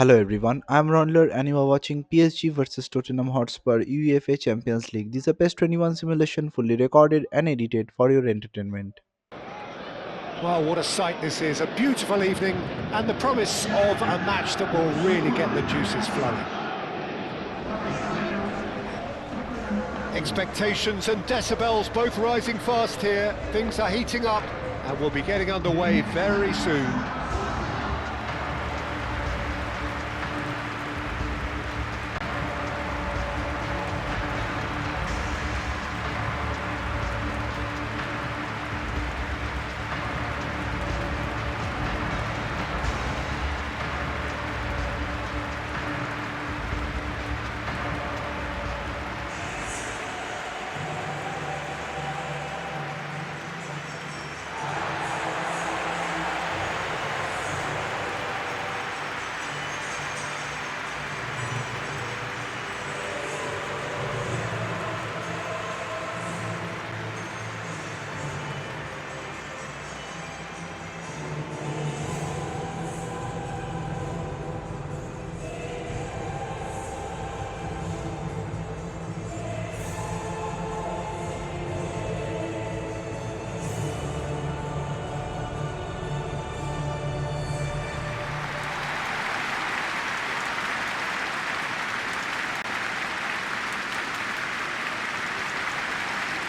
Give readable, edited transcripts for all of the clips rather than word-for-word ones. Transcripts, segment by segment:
Hello everyone, I'm RAUNDLER and you are watching PSG vs Tottenham Hotspur UEFA Champions League. This is a PES 21 simulation fully recorded and edited for your entertainment. Well, what a sight this is. A beautiful evening and the promise of a match that will really get the juices flowing. Expectations and decibels both rising fast here. Things are heating up and we'll be getting underway very soon.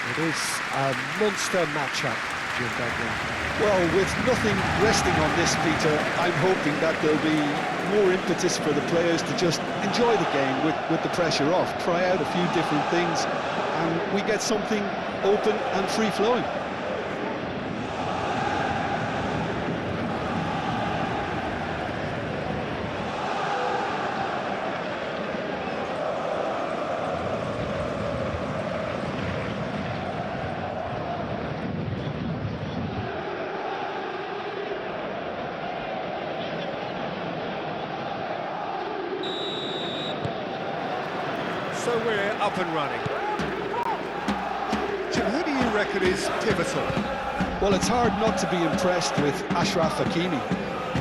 It is a monster matchup, Jim Begley. Well, with nothing resting on this, Peter, I'm hoping that there'll be more impetus for the players to just enjoy the game with the pressure off, try out a few different things, and we get something open and free-flowing. So we're up and running. Jim, who do you reckon is pivotal? Well, it's hard not to be impressed with Achraf Hakimi,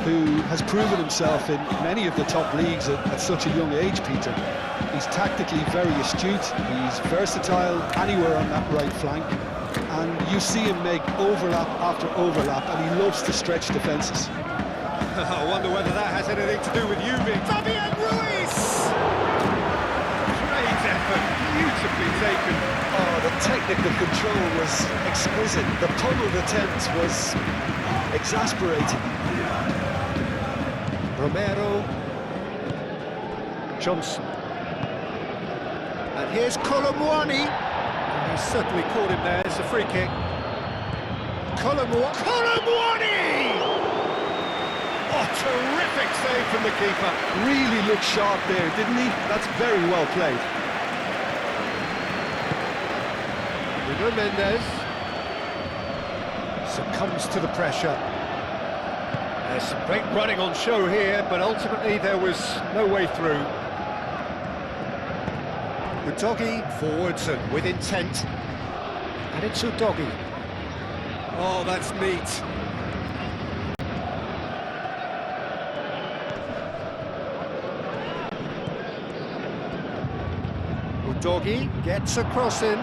who has proven himself in many of the top leagues at such a young age, Peter. He's tactically very astute, he's versatile anywhere on that right flank, and you see him make overlap after overlap, and he loves to stretch defences. I wonder whether that has anything to do with you being Fabian Ruiz! Great effort, beautifully taken. Oh, the technical control was exquisite. The pummeled attempt was exasperating. Romero. Johnson. And here's Colomwani. He certainly caught him there. It's a free kick. Colomwani! Oh, terrific save from the keeper. Really looked sharp there, didn't he? That's very well played. Nuno Mendes succumbs to the pressure. There's some great running on show here, but ultimately there was no way through. Udogi forwards and with intent. And it's Udogi. Oh, that's neat. Udogi gets a cross in.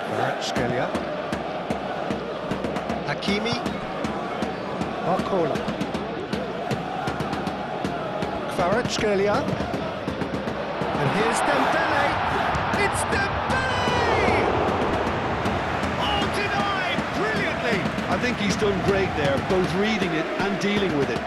Kvaratskhelia. Hakimi. Barcola. Kvaratskhelia. And here's Dembele. It's Dembele! Oh, denied brilliantly. I think he's done great there, both reading it and dealing with it.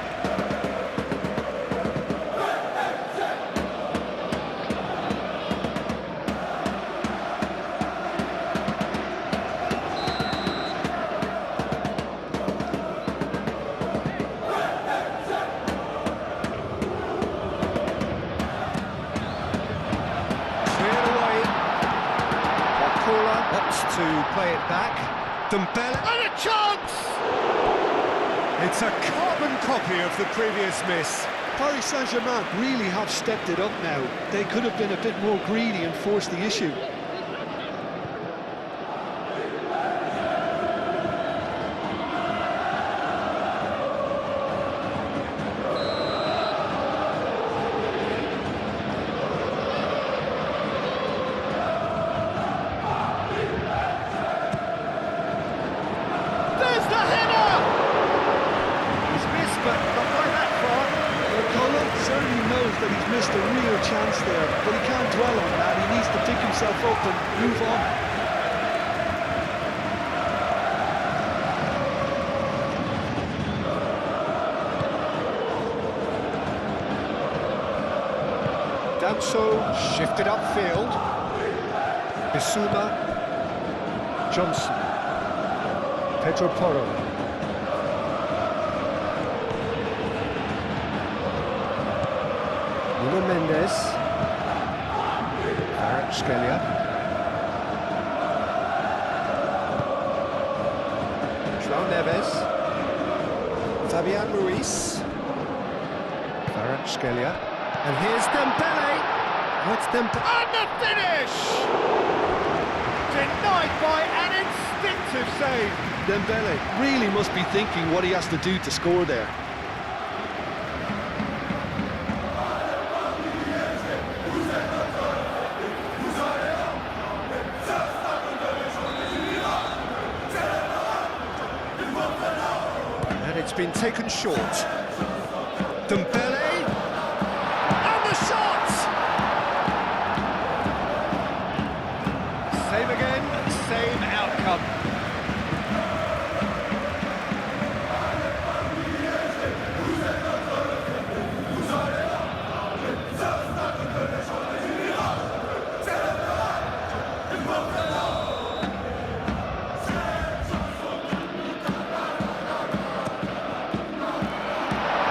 To play it back. Dembele and a chance! It's a carbon copy of the previous miss. Paris Saint Germain really have stepped it up now. They could have been a bit more greedy and forced the issue. that he's missed a real chance there, but he can't dwell on that. He needs to pick himself up and move on. Danso shifted upfield. Bissouma. Johnson. Pedro Porro. Nuno Mendes. Kvaratskhelia. João Neves. Fabian Ruiz. Kvaratskhelia. And here's Dembele. Oh, it's Dembele. And the finish! Denied by an instinctive save. Dembele really must be thinking what he has to do to score there. And it's been taken short. Dembele. And the shot! Same again, same outcome.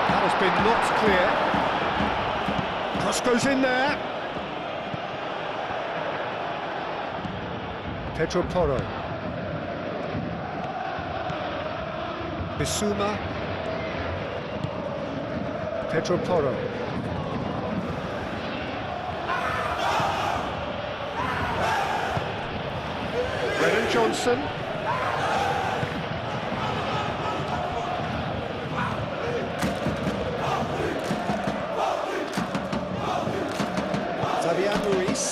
That has been knocked clear. Cross goes in there. Pedro Porro. Bissouma. Pedro Porro. Brennan Johnson. Fabian Ruiz.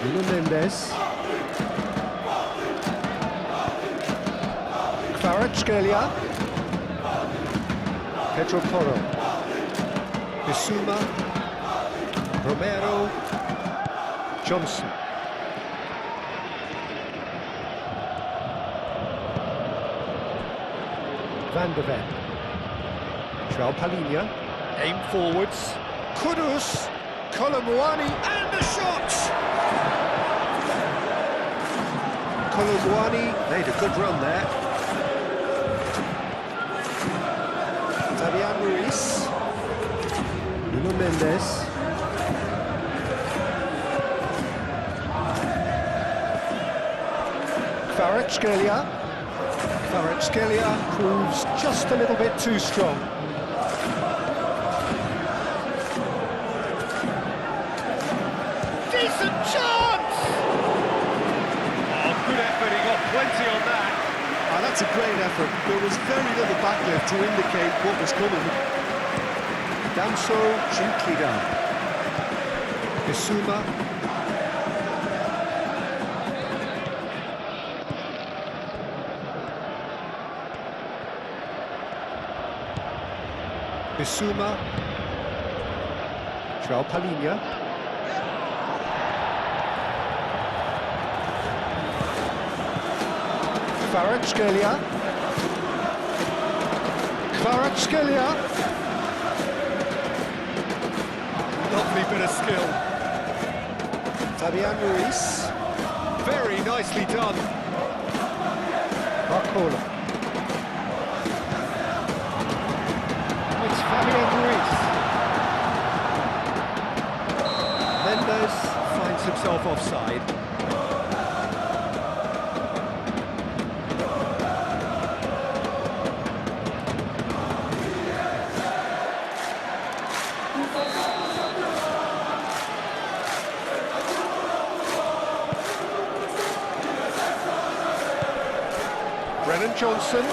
Nuno Mendes. Kvaratskhelia. Pedro Porro. Bissouma. Romero. Johnson. Van de Ven. João Palhinha. Aim forwards. Kudus. Kolomwani. And the shot! Kolomwani made a good run there. Fabian Ruiz. Nuno Mendes. Kvaratskhelia. Kvaratskhelia proves just a little bit too strong. Decent chance! Oh, good effort, he got plenty on that. Ah, that's a great effort. There was very little backlift to indicate what was coming. Danso Junqueira. Bissouma. Bissouma. João Palhinha. Kvaratskhelia. Kvaratskhelia. Lovely bit of skill. Fabian Ruiz. Very nicely done. Barcola. It's Fabian Ruiz. Mendes finds himself offside. Brennan Johnson.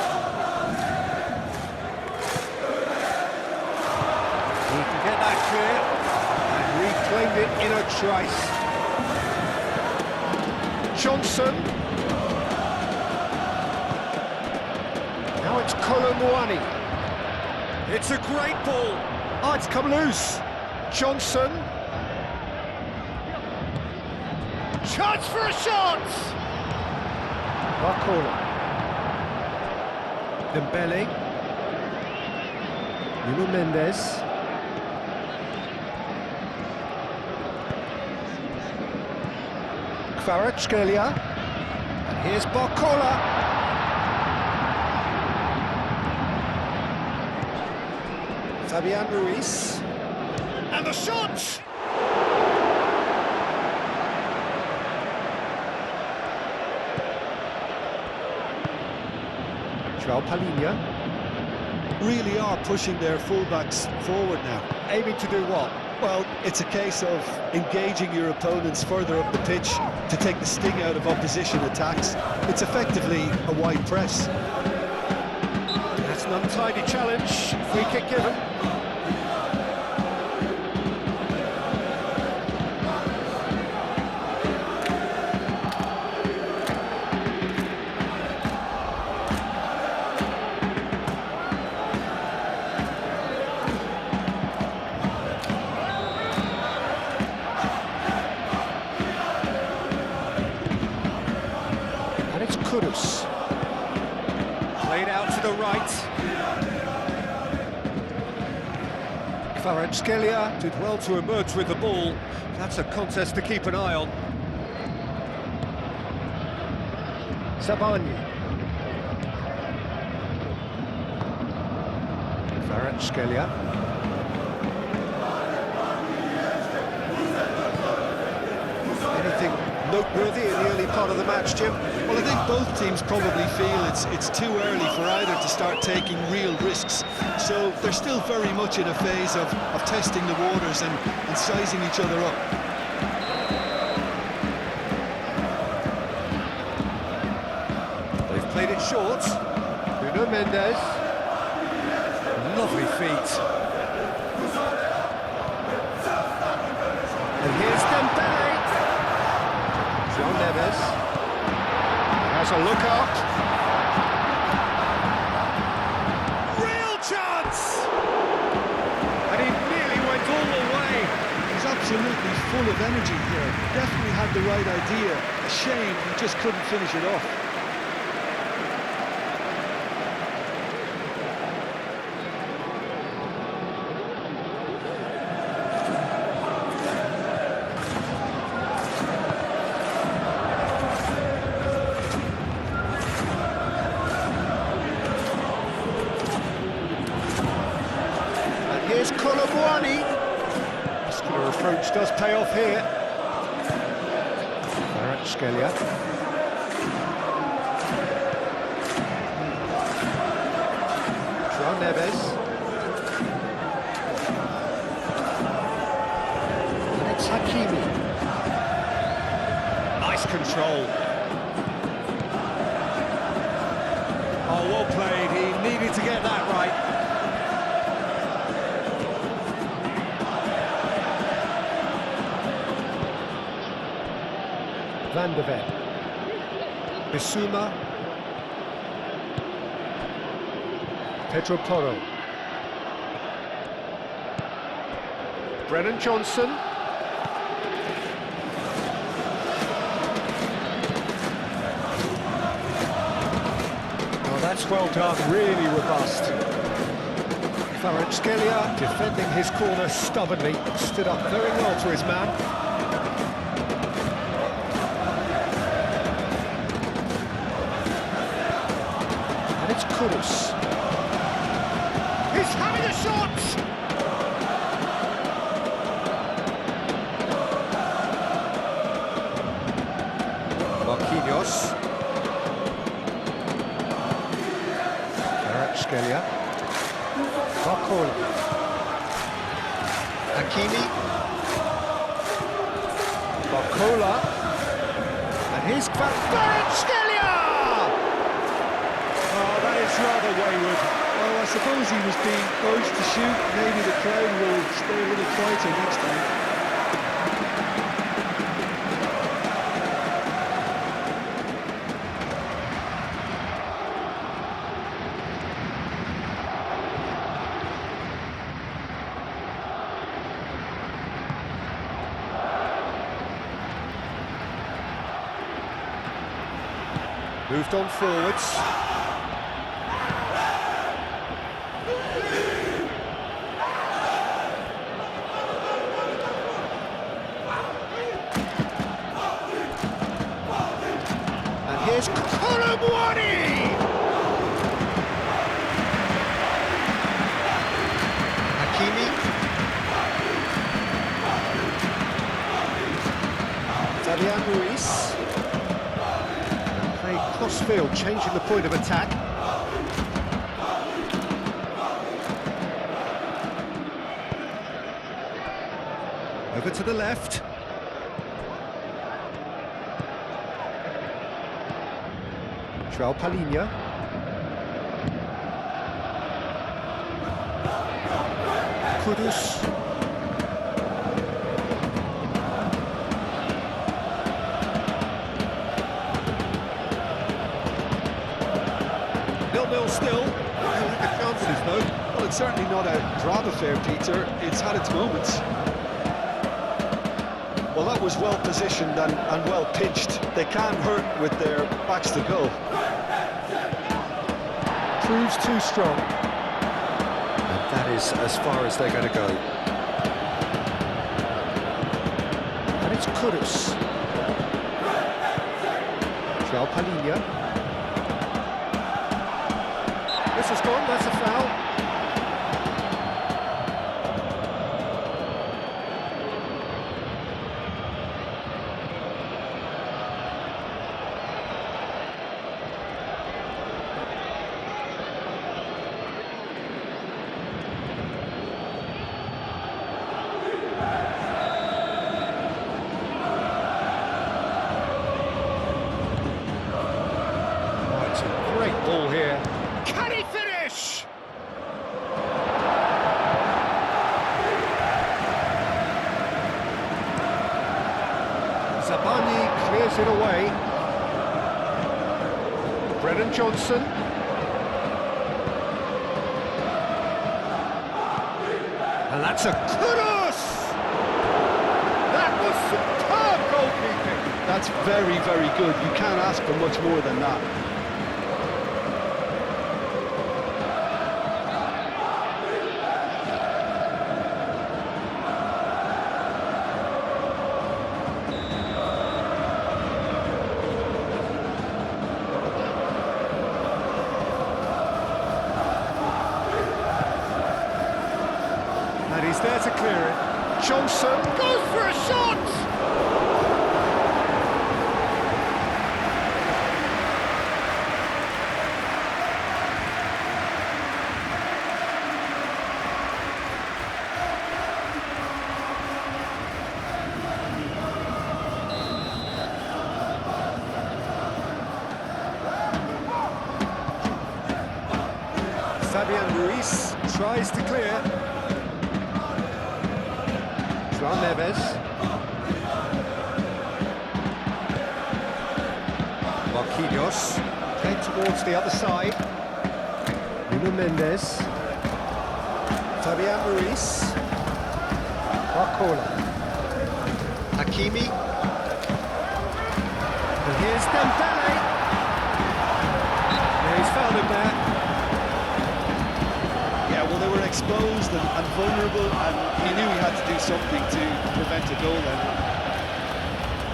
He can get that clear and reclaimed it in a trice. Johnson. Now it's Kolomwani. It's a great ball. Oh, it's come loose. Johnson. Chance for a shot! Barcola. Dembele. Nuno Mendes. Kvaratskhelia. And here's Barcola. Fabian Ruiz. And the shot! João Palhinha. Really are pushing their fullbacks forward now. Aiming to do what? Well, it's a case of engaging your opponents further up the pitch to take the sting out of opposition attacks. It's effectively a wide press. That's an untidy challenge. Free kick given. Kudus. Played out to the right. Kvaratskhelia did well to emerge with the ball. That's a contest to keep an eye on. Sabani. Kvaratskhelia. Anything noteworthy in the early part of the match, Jim? Well, I think both teams probably feel it's too early for either to start taking real risks. So they're still very much in a phase of testing the waters and sizing each other up. They've played it short. Nuno Mendes. Lovely feet. And here's Dembele. João Neves. Has a look up. Real chance! And he nearly went all the way. He's absolutely full of energy here. Definitely had the right idea. A shame he just couldn't finish it off. Here's Kolobuani. Muscular approach does pay off here. Kvaratskhelia. João Neves. And it's Hakimi. Nice control. Oh, well played. He needed to get that right. Van de Ven. Bissouma. Pedro Porro. Brennan Johnson. Oh, that's well done, really robust. Kvaratskhelia defending his corner stubbornly, stood up very well to his man. It's Kudus. He's having a shot! Marquinhos. Kvaratskhelia. Barcola. Hakimi. Barcola. And here's Kvaratskhelia! Oh, that is rather wayward. Well, I suppose he was being urged to shoot. Maybe the crowd will stay a little quieter next time. Moved on forwards. And here's Kolomwani! Hakimi. Fabian Ruiz. Played cross-field, changing the point of attack. Over to the left. João Palhinha. Kudus. 0-0 still. No lack of chances though. Well, it's certainly not a drab affair, Peter. It's had its moments. Well, that was well positioned and well pitched. They can hurt with their backs to goal. Proves too strong. And that is as far as they're going to go. And it's Kudus. João Palhinha. This has gone, that's a foul. Great ball here. Can he finish? Zabani clears it away. Brennan Johnson. And that's a Kudus! That was superb goalkeeping. That's very, very good. You can't ask for much more than that. And he's there to clear it. Johnson goes for a shot! Fabian Ruiz tries to clear. João Neves. Marquinhos. Played towards the other side. Nuno Mendes. Fabian Ruiz. Barcola. Hakimi. And here's Dembele. Yeah, he's fouled him there. Yeah, well, they were exposed and vulnerable, and he knew he had to do something to prevent a goal then.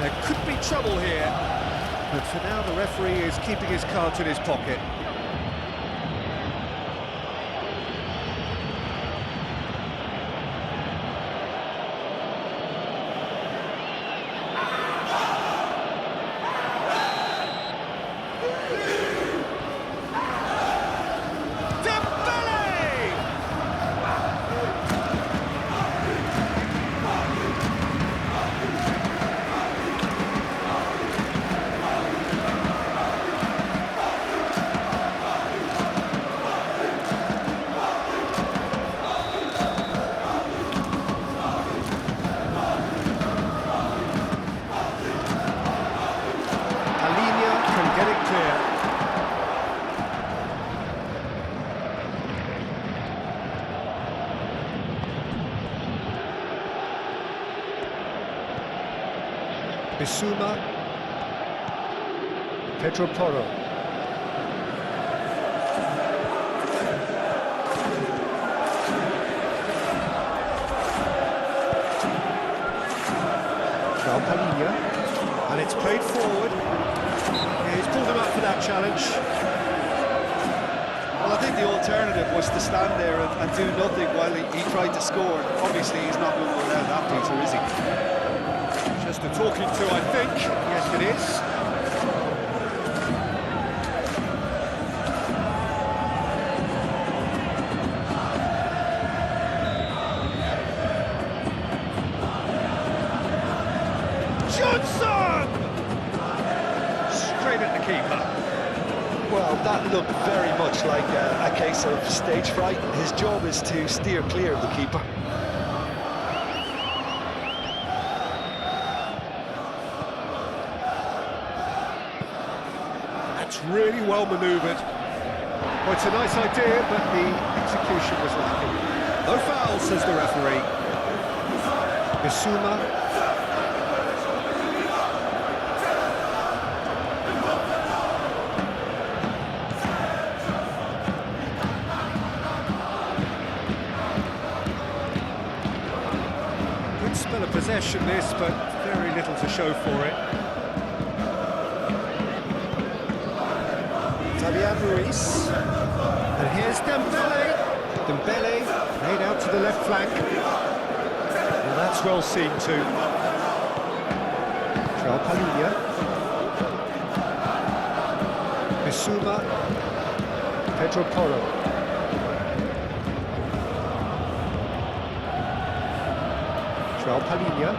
There could be trouble here, but for now the referee is keeping his cards in his pocket. Bissouma. Pedro Porro. the alternative was to stand there and do nothing while he tried to score. Obviously, he's not going to allow that, Peter, is he? Just a talking to, I think. Yes, it is. Johnson! Straight at the keeper. Well, that looked very much like a case of stage fright. His job is to steer clear of the keeper. That's really well manoeuvred. Well, it's a nice idea, but the execution was lacking. No foul, says the referee. Bissouma. Good spell of possession this, but very little to show for it. Fabian Ruiz. And here's Dembele. Dembele laid out to the left flank. Well, that's well seen too. João Palhinha. Bissouma. Pedro Porro. João Palhinha.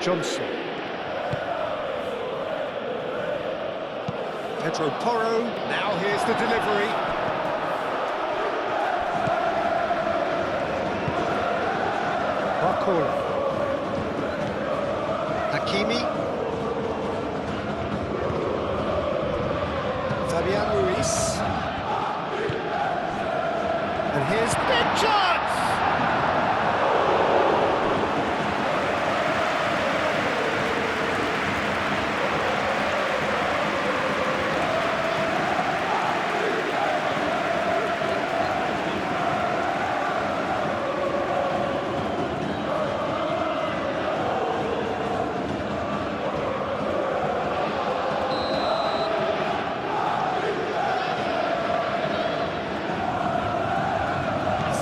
Johnson. Pedro Porro, now here's the delivery. Barcola. Hakimi. Fabian Ruiz. And here's big chance!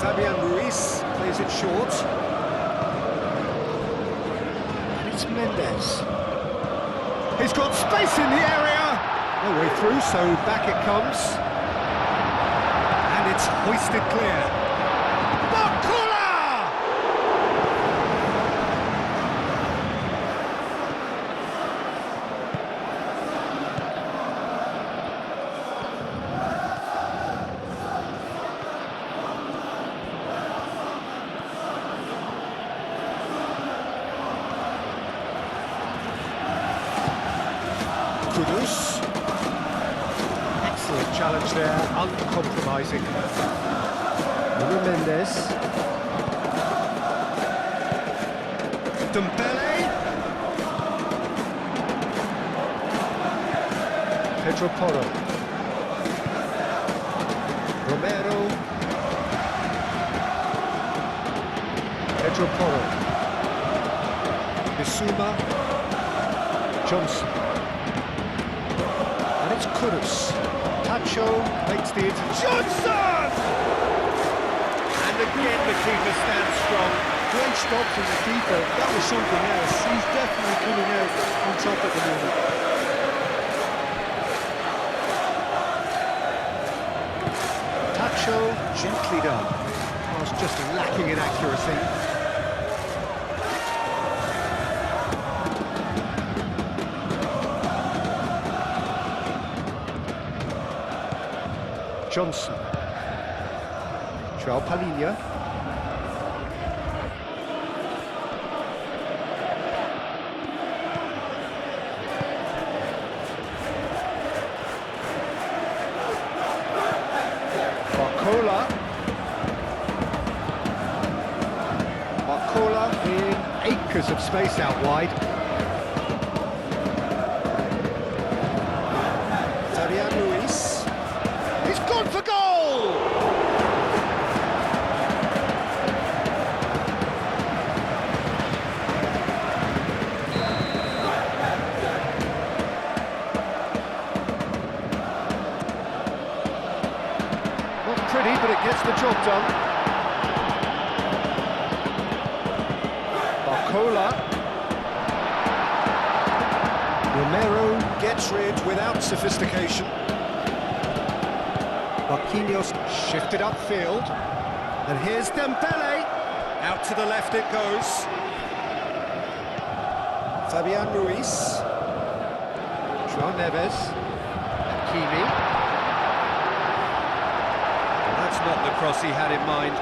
Fabian Ruiz plays it short. And it's Mendes. He's got space in the area. No way through, so back it comes. And it's hoisted clear. Barcola! Kudus. Excellent challenge there, uncompromising. Nuno Mendes. Dembele. Pedro Porro. Romero. Pedro Porro. Bissouma. Johnson. And it's Kudus. Tacho makes the Johnson! And again the keeper stands strong. Great stop from the keeper. That was something else. He's definitely coming out on top at the moment. Tacho gently done. Oh, it's just lacking in accuracy. Johnson. João Palhinha. Barcola. Barcola in acres of space out wide. Fabian Ruiz. He's gone for goal! pretty, but it gets the job done. Barcola. Romero gets rid without sophistication. Marquinhos shifted upfield. And here's Dembele. Out to the left it goes. Fabian Ruiz. João Neves. Hakimi. Well, that's not the cross he had in mind.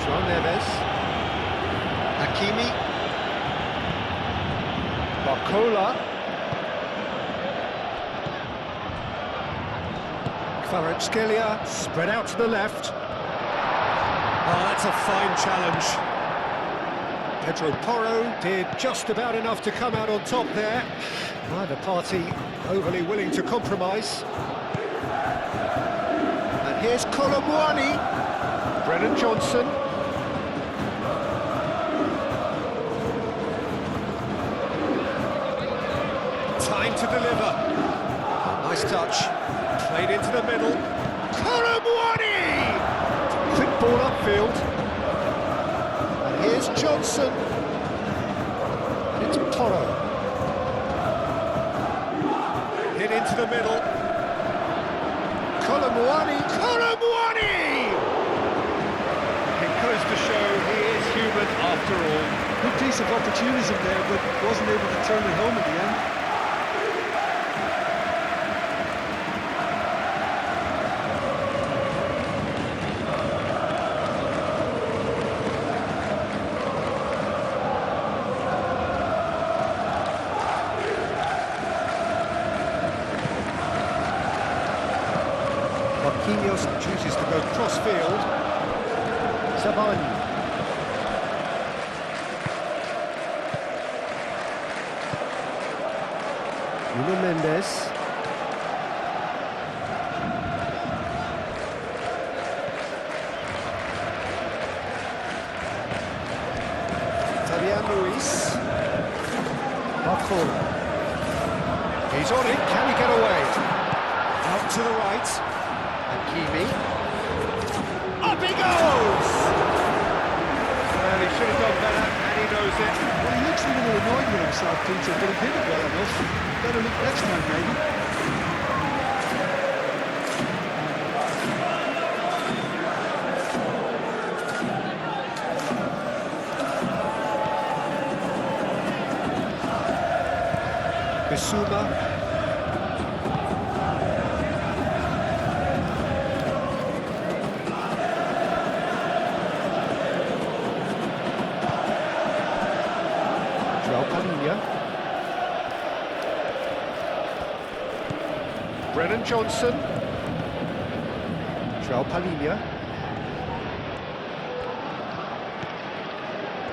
João Neves. Hakimi. Barcola. Kvaratskhelia spread out to the left. Oh, that's a fine challenge. Pedro Porro did just about enough to come out on top there. Neither party overly willing to compromise. And here's Colomwani. Brennan Johnson. Time to deliver. Nice touch. Played into the middle. Colomwani! Quick ball upfield. And here's Johnson. And it's Porro. Hit into the middle. Colomwani! It goes to show he is human after all. Good piece of opportunism there, but wasn't able to turn it home in the end. Marquinhos chooses to go cross-field. Savani. Nuno Mendes. Fabian Ruiz. Barcola. He's on it, can he get away? Out to the right. Hakimi. Up he goes! Well, he should have done better, and he knows it. Well, he looks a little annoyed with himself, Peter, but he did it well enough. Better look next time, maybe. Bissouma. Brennan Johnson. João Palhinha.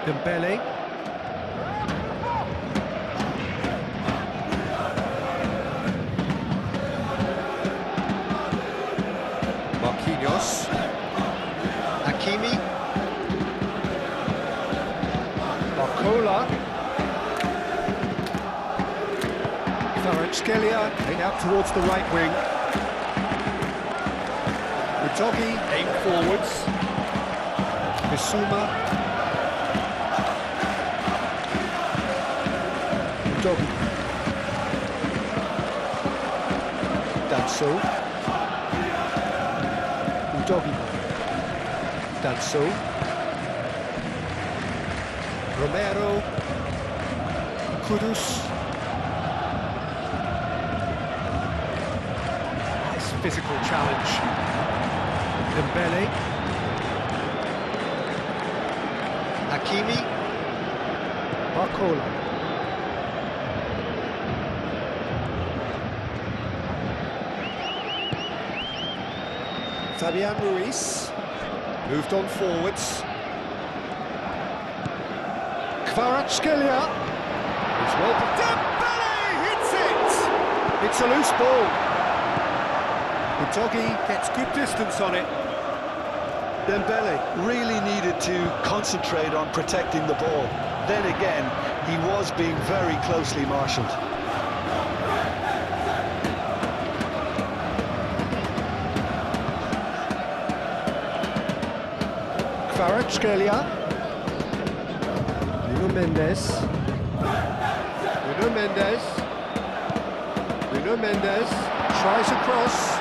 Dembele. Marquinhos. Hakimi. Barcola. Kvaratskhelia in out towards the right wing. Utogi aim forwards. Bissouma. Utogi. Danso. Utogi. Danso. Romero. Kudus. Physical challenge. Dembele. Hakimi. Barcola. Fabian Ruiz. Moved on forwards. Kvaratskhelia. It's well. Dembele hits it! It's a loose ball. Utogi gets good distance on it. Dembele really needed to concentrate on protecting the ball. Then again, he was being very closely marshalled. Kvaratskhelia. Nuno Mendes. Nuno Mendes. Nuno Mendes tries a cross.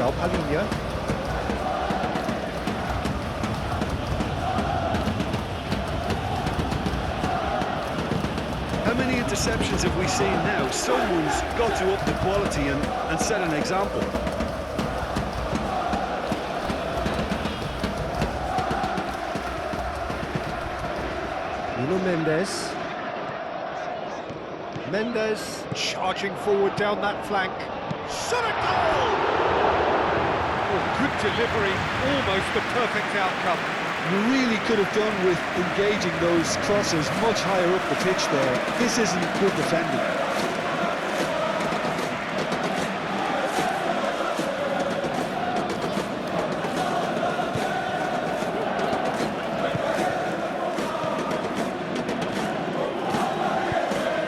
Palhinha. How many interceptions have we seen now? Someone's got to up the quality and set an example. Nuno Mendes. Mendes charging forward down that flank. Shot a goal! Good delivery, almost the perfect outcome. You really could have done with engaging those crosses much higher up the pitch there. This isn't good defending.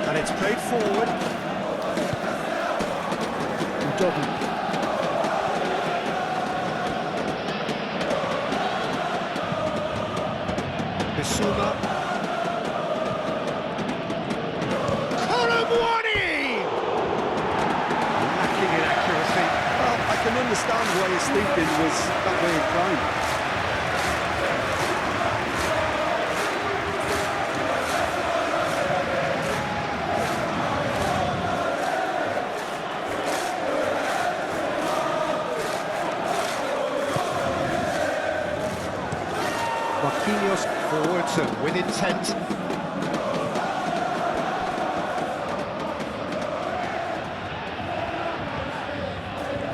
And it's played forward. Double. Bissouma. Colomwani! Lacking in accuracy. Well, I can understand why his thinking was that way inclined. Marquinhos forwards and with intent.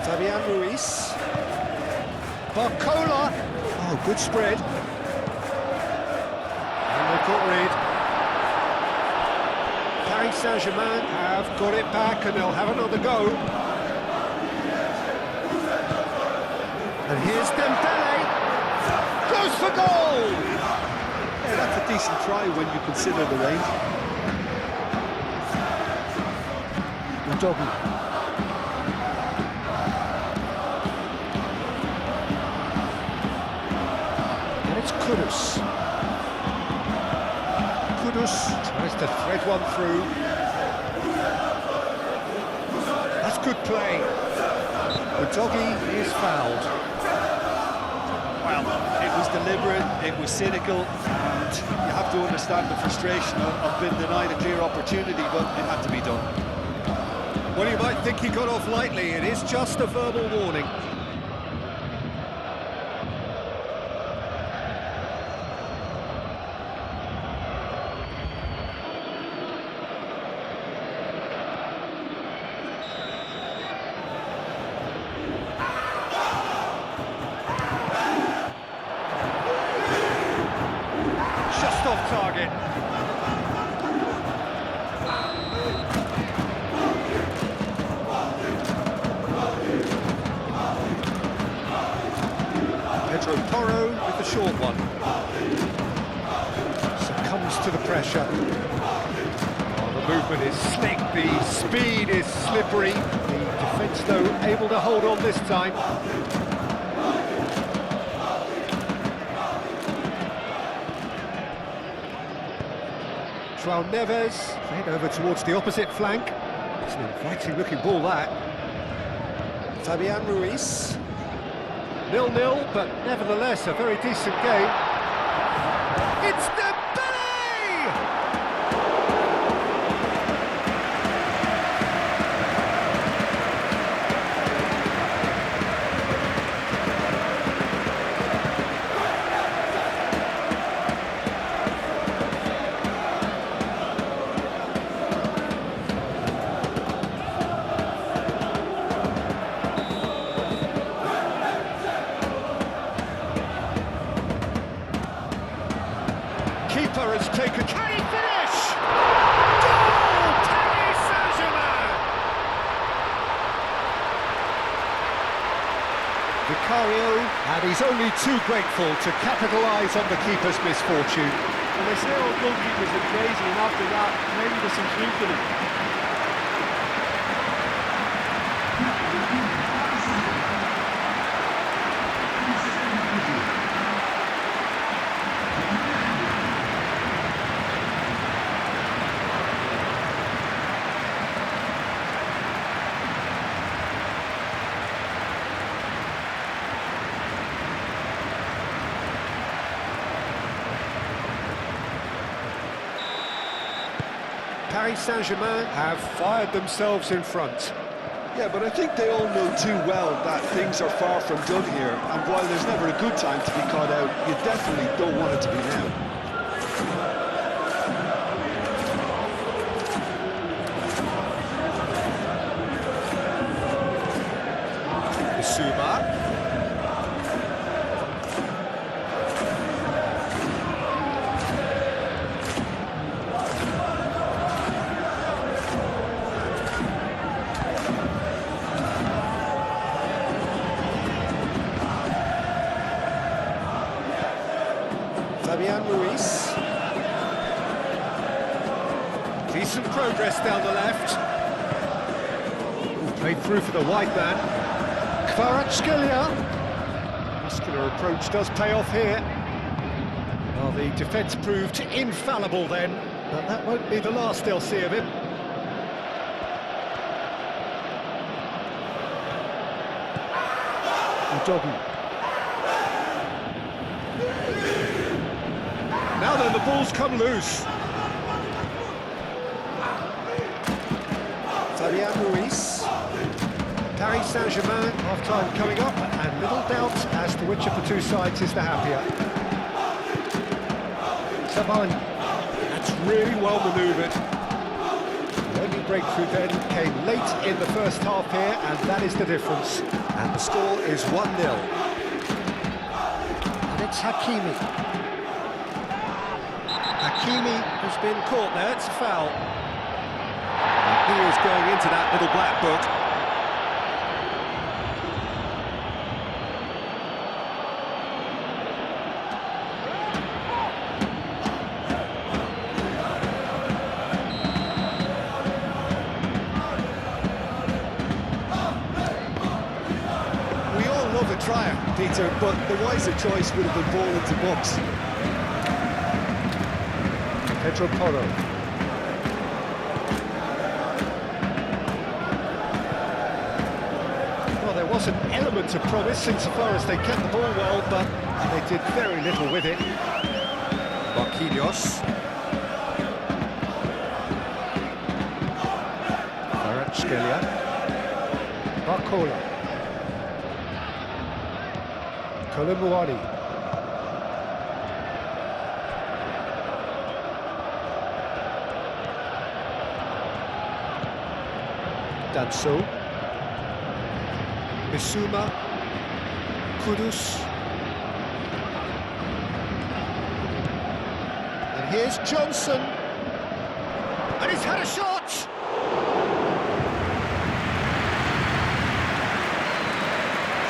Fabian Ruiz. Barcola. Oh, good spread. And they've got rid. Paris Saint Germain have got it back and they'll have another go. And here's Dembele. Goes for goal! Yeah, that's a decent try when you consider the range. Double. And it's Kudus. Kudus tries to thread one through. That's good play. The doggy is fouled. Well, it was deliberate, it was cynical, and you have to understand the frustration of being denied a clear opportunity, but it had to be done. Well, you might think he got off lightly. It is just a verbal warning. Just off target. Pedro Porro with the short one. Succumbs to the pressure. Oh, the movement is slick, the speed is slippery. The defence, though, able to hold on this time. João Neves, played over towards the opposite flank. It's an inviting looking ball, that. Fabian Ruiz. 0-0, but nevertheless a very decent game. It's Dembele! Vicario, and he's only too grateful to capitalise on the keeper's misfortune. Well, they say all goalkeepers are crazy, and after that, maybe there's some truth in it. Paris Saint Germain have fired themselves in front. Yeah, but I think they all know too well that things are far from done here, and while there's never a good time to be caught out, you definitely don't want it to be now. Bissouma. Ruiz. Decent progress down the left. Played through for the wide man. Kvaratskhelia. Muscular approach does pay off here. Well, the defence proved infallible then, but that won't be the last they'll see of him. Udogi. Now then, the ball's come loose. Fabian Ruiz. Paris Saint Germain, half-time coming up, and little doubt as to which of the two sides is the happier. Savani. That's really well manoeuvred. The only breakthrough then came late in the first half here, and that is the difference. And the score is 1-0. And it's Hakimi. Hakimi has been caught there, it's a foul. And he is going into that little black book. We all love a trier, Peter, but the wiser choice would have been ball into box. Pedro Porro. Well, there was an element of promise insofar as they kept the ball well, but they did very little with it. Marquinhos. Kvaratskhelia. Barcola. Koulibaly. Danso. Bissouma. Kudus. And here's Johnson. And he's had a shot!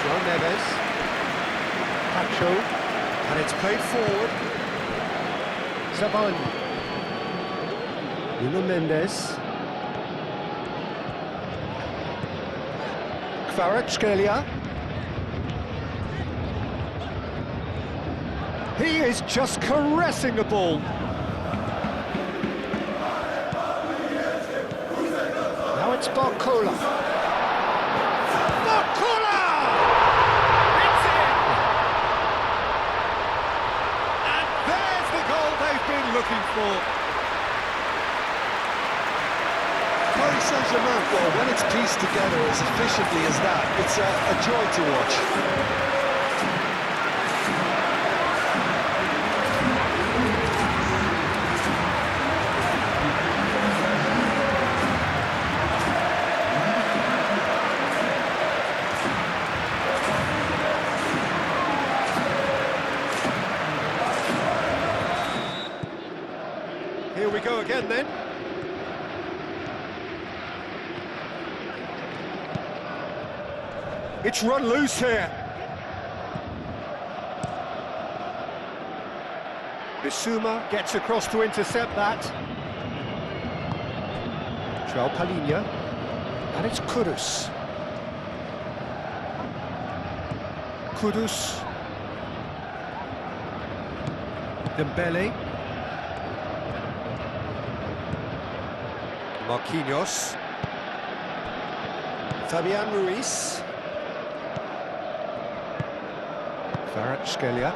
João Neves. Pacho. And it's played forward. Savani. Nuno Mendes. Kvaratskhelia. He is just caressing the ball. Now it's Barcola. Barcola! It's in! And there's the goal they've been looking for. Paris Saint-Germain, well, when it's pieced together as efficiently as that, it's a joy to watch. Here we go again then. It's run loose here. Bissouma gets across to intercept that. João Palhinha. And it's Kudus. Kudus. Dembele. Marquinhos. Fabian Ruiz. Kvaratskhelia.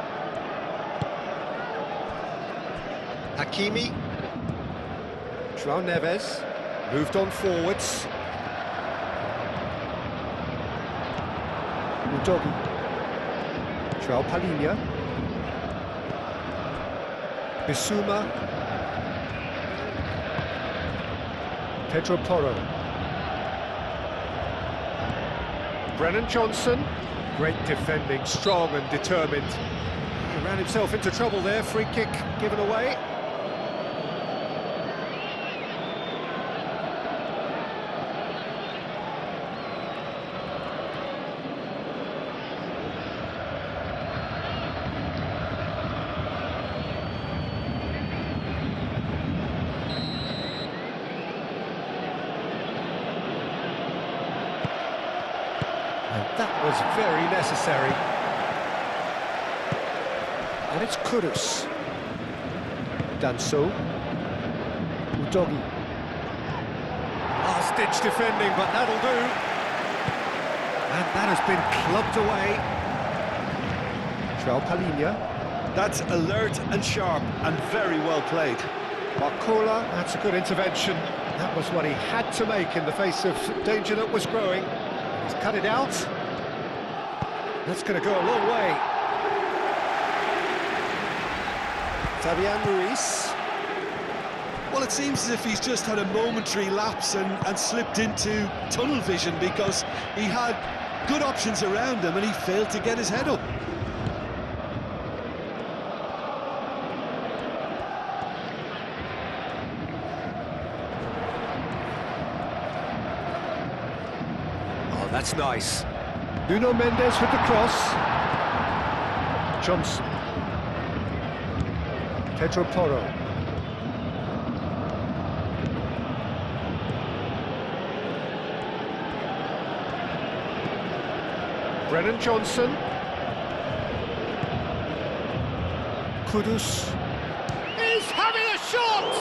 Hakimi. João Neves. Moved on forwards. Udogi. João Palhinha. Bissouma. Pedro Porro. Brennan Johnson. Great defending, strong and determined. He ran himself into trouble there, free kick given away. And that was very necessary. And it's Kudus. Danso. Udogi. Last-ditch defending, but that'll do. And that has been clubbed away. João Palhinha. That's alert and sharp and very well played. Barcola, that's a good intervention. That was what he had to make in the face of danger that was growing. He's cut it out. That's going to go a long way. Fabian Ruiz. Well, it seems as if he's just had a momentary lapse and slipped into tunnel vision because he had good options around him and he failed to get his head up. Oh, that's nice. Nuno Mendes with the cross. Johnson. Pedro Porro. Brennan Johnson. Kudus. He's having a shot!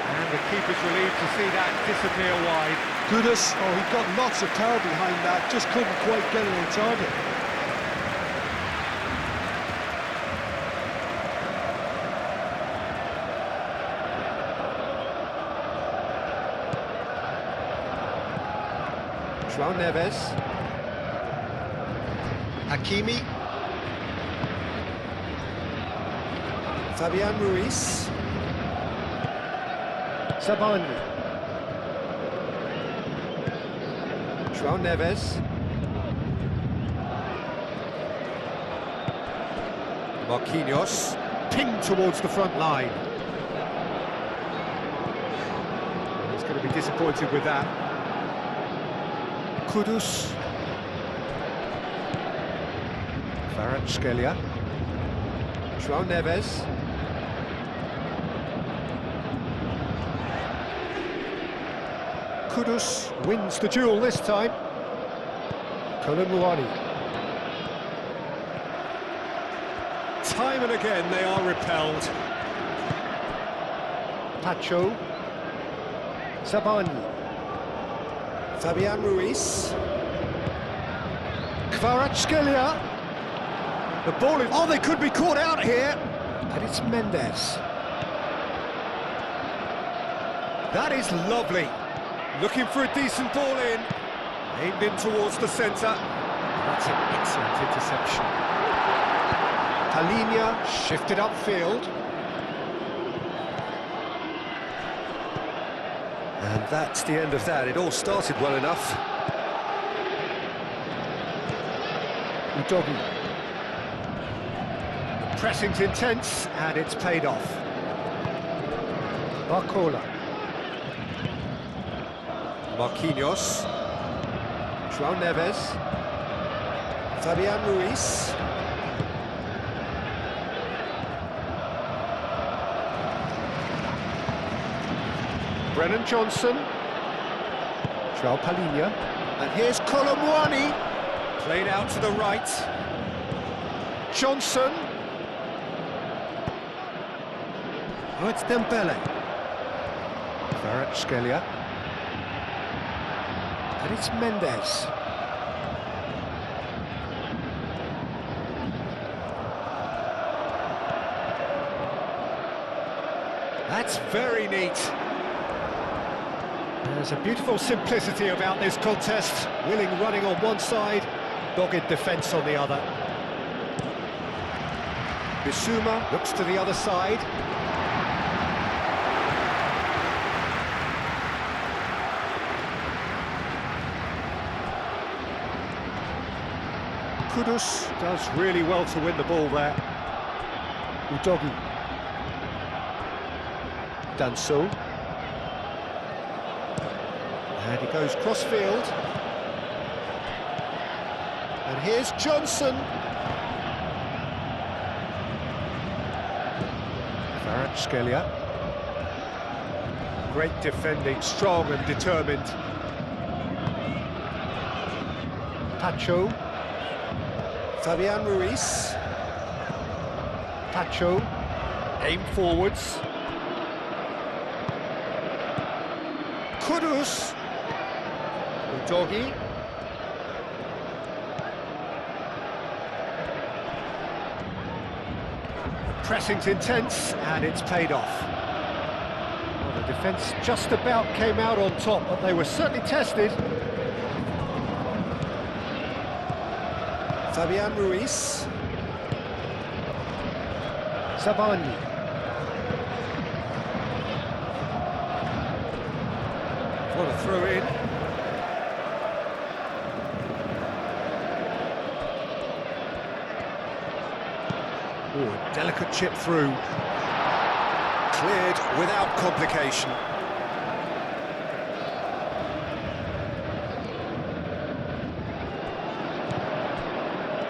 And the keeper's relieved to see that disappear wide. Kudus, oh, he got lots of power behind that, just couldn't quite get it on target. João Neves. Hakimi. Fabian Ruiz. Sabani. João Neves. Marquinhos. Pinged towards the front line. He's going to be disappointed with that. Kudus. Kvaratskhelia. João Neves. Kudus wins the duel this time. Kolomuani. Time and again they are repelled. Pacho. Sabani. Fabian Ruiz. Kvaratskhelia. The ball is... Oh, they could be caught out here. And it's Mendes. That is lovely. Looking for a decent ball in. Aimed in towards the centre. That's an excellent interception. Palhinha shifted upfield. And that's the end of that. It all started well enough. Udogi. The pressing's intense, and it's paid off. Barcola. Marquinhos. João Neves. Fabian Ruiz. Brennan Johnson. João Palhinha. And here's Colomwani. Played out to the right. Johnson. Oh, it's Dembele. Kvaratskhelia. And it's Mendes. That's very neat. There's a beautiful simplicity about this contest. Willing running on one side, dogged defence on the other. Bissouma looks to the other side. Kudus does really well to win the ball there. Udogi. Danso. And he goes cross-field. And here's Johnson. Kvaratskhelia. Great defending, strong and determined. Pacho. Fabian Ruiz. Pacho. Aim forwards. Kudus. Udogi. Pressing's intense, and it's paid off. Well, the defence just about came out on top, but they were certainly tested. Fabian Ruiz. Sabani. What a throw in. Oh, delicate chip through. Cleared without complication.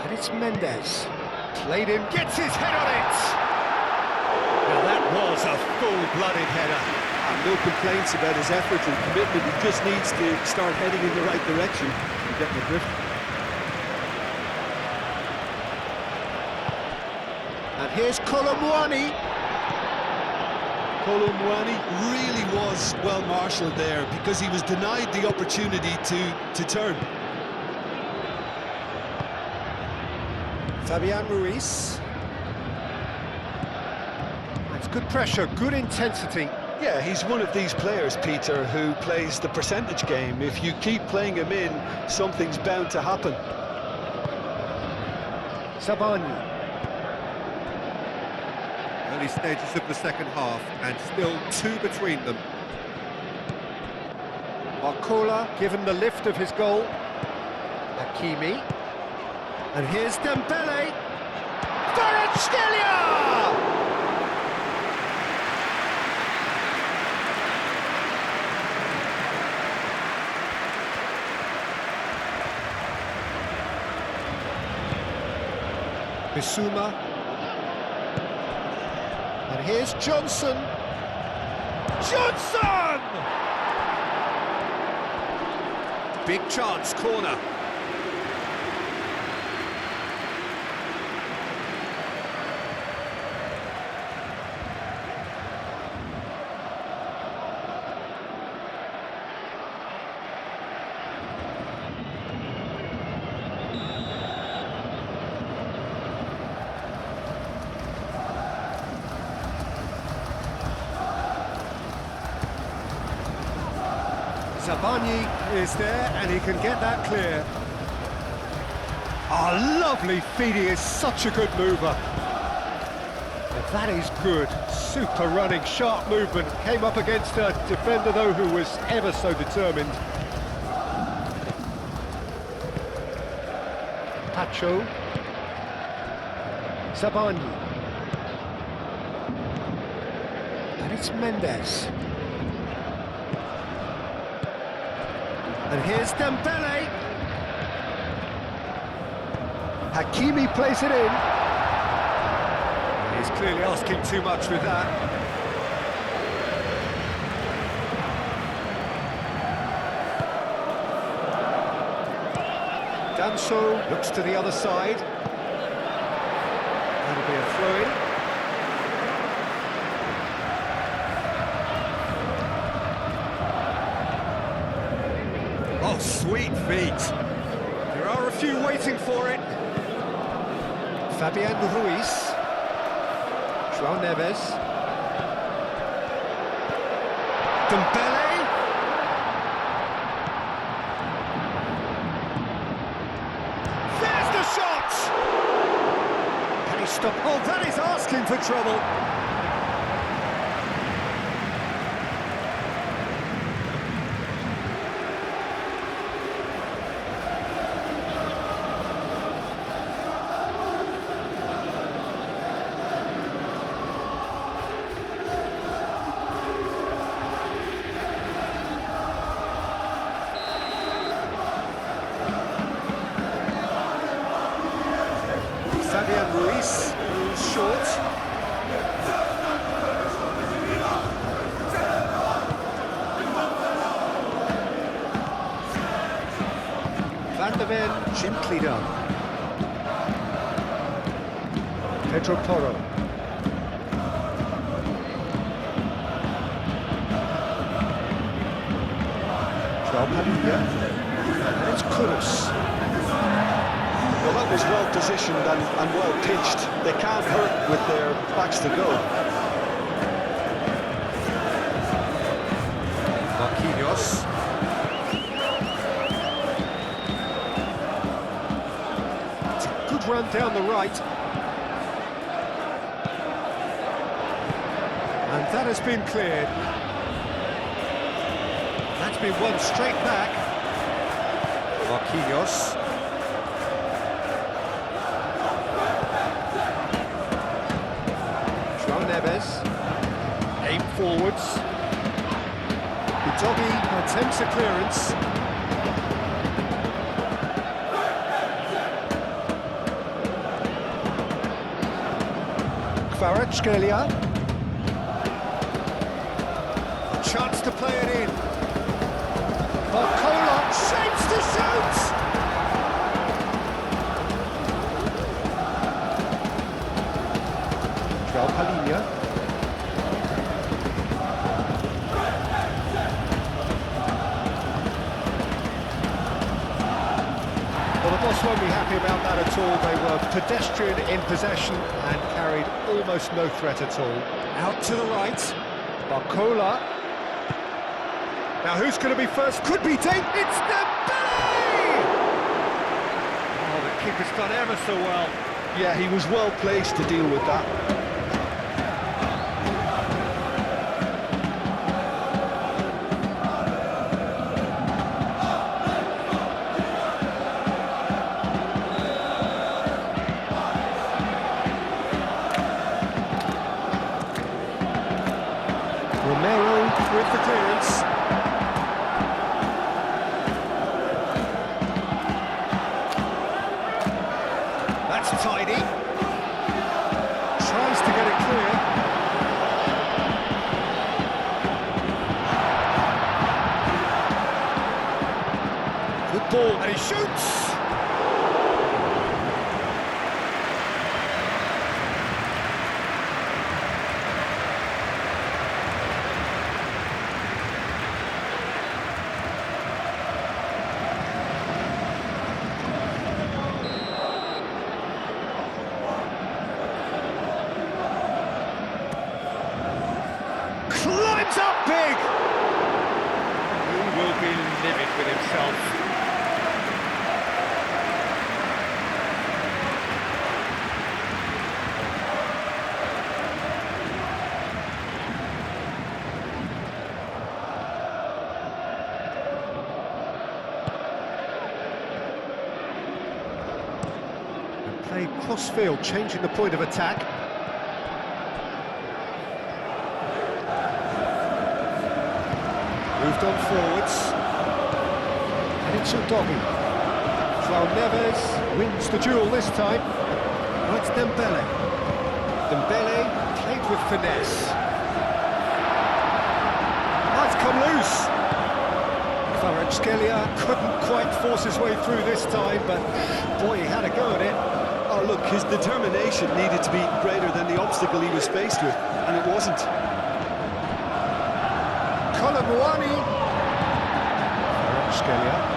And it's Mendes. Played in, gets his head on it! Now that was a full-blooded header. No complaints about his effort and commitment. He just needs to start heading in the right direction and getting a grip. And here's Colomwani. Colomwani really was well marshalled there because he was denied the opportunity to turn. Fabian Ruiz. That's good pressure, good intensity. Yeah, he's one of these players, Peter, who plays the percentage game. If you keep playing him in, something's bound to happen. Sabani. Early stages of the second half, and still two between them. Barcola given the lift of his goal. Hakimi. And here's Dembele. Kvaratskhelia! Bissouma. And here's Johnson. Johnson! Big chance, corner. Zabani is there, and he can get that clear. Oh, lovely feed, he is such a good mover. But that is good, super running, sharp movement. Came up against a defender, though, who was ever so determined. Pacho. Zabani. And it's Mendes. And here's Dembele. Hakimi plays it in. He's clearly asking too much with that. Danso looks to the other side. That'll be a throw-in. Oh, sweet feet. There are a few waiting for it. Fabian Ruiz. João Neves. Dembele. There's the shot! Can he stop? Oh, that is asking for trouble. Fabian Ruiz moves short. Van der Ven gently done. Pedro Porro. João Palhinha. And it's Kudus. Well, that was well positioned and well pitched. They can't hurt with their backs to go. Marquinhos. It's a good run down the right. And that has been cleared. That's been won straight back. Marquinhos. Neves, aim forwards. Udogi attempts a clearance. Kvaratskhelia. A chance to play it in. Barcola shapes to shoot! João Palhinha. Well, the boss won't be happy about that at all. They were pedestrian in possession and carried almost no threat at all. Out to the right. Barcola. Now who's going to be first? Could be Dane. It's Dembele! Oh, the keeper's done ever so well. Yeah, he was well placed to deal with that. Romero with the clearance. That's tidy. Tries to get it clear. Good ball, and he shoots! Climbs up big! He will be livid with himself. And played cross-field, changing the point of attack. Moved on forwards, and it's Udogi. João Neves wins the duel this time. Now it's Dembele. Dembele played with finesse. Might come loose. Kvaratskhelia couldn't quite force his way through this time, but boy, he had a go at it. Oh, look, his determination needed to be greater than the obstacle he was faced with, and it wasn't. Colomwani. Kvaratskhelia.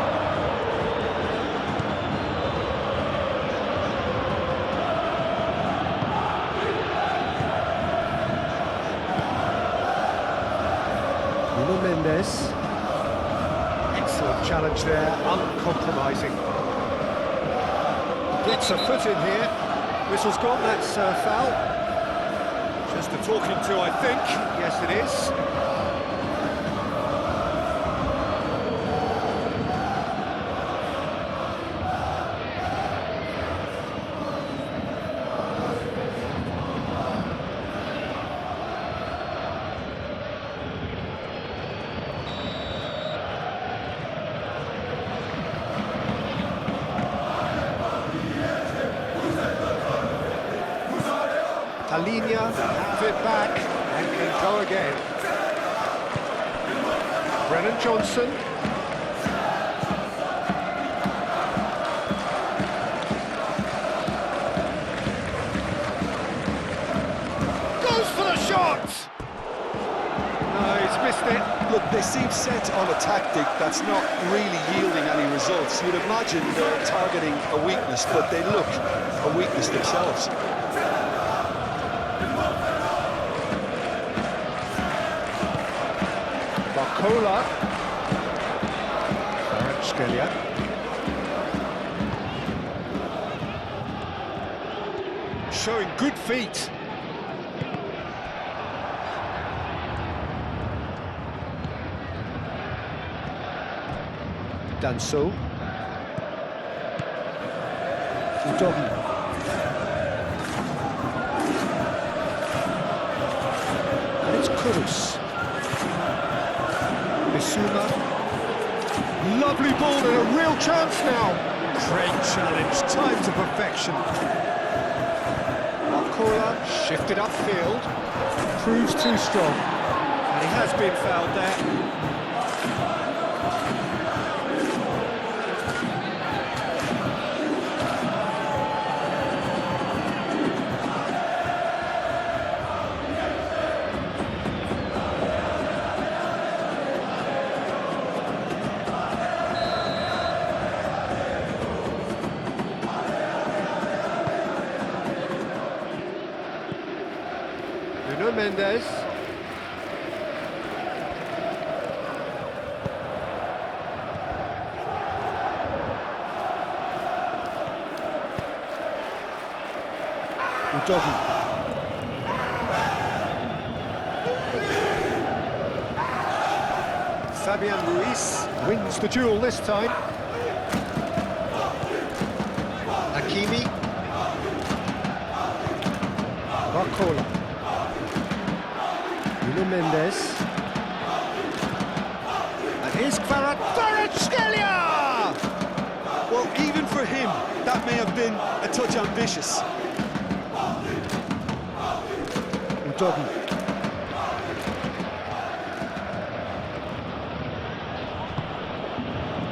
Mendes. Excellent challenge there, uncompromising. Gets a foot in here. Whistle's gone, that's a foul. Just a talking to, I think. Yes, it is. Talinia have it back and can go again. Brennan Johnson. Goes for the shot! No, he's missed it. Look, they seem set on a tactic that's not really yielding any results. You'd imagine they're targeting a weakness, but they look a weakness themselves. Barcola. Kvaratskhelia. Showing good feet. Danso. Udogi. And it's Kudus. Bissouma. Lovely ball and a real chance now. Great challenge, time to perfection. Barcola shifted upfield. Proves too strong. And he has been fouled there. Mendes. Udogi. Fabian Ruiz wins the duel this time. Hakimi. Barcola. Mendes. And here's Kvaratskhelia! Well, even for him, that may have been a touch ambitious. Udogi.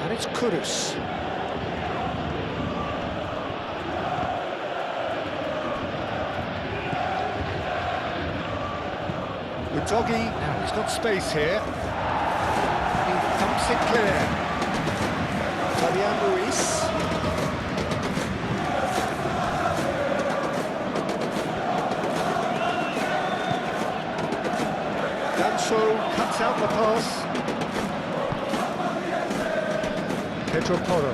And it's Kudus. Udogi, now he's got space here. He dumps it clear. Fabian Ruiz. Danso cuts out the pass. Pedro Porro.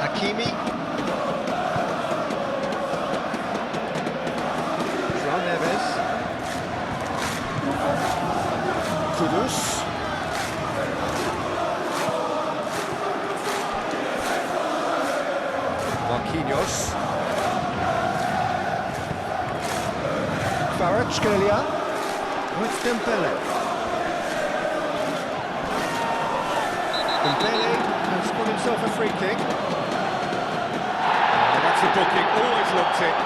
Hakimi. João Neves. Kudus. Marquinhos. Kvaratskhelia. With Dembele. Dembele has got himself a free kick. booking, always looked it.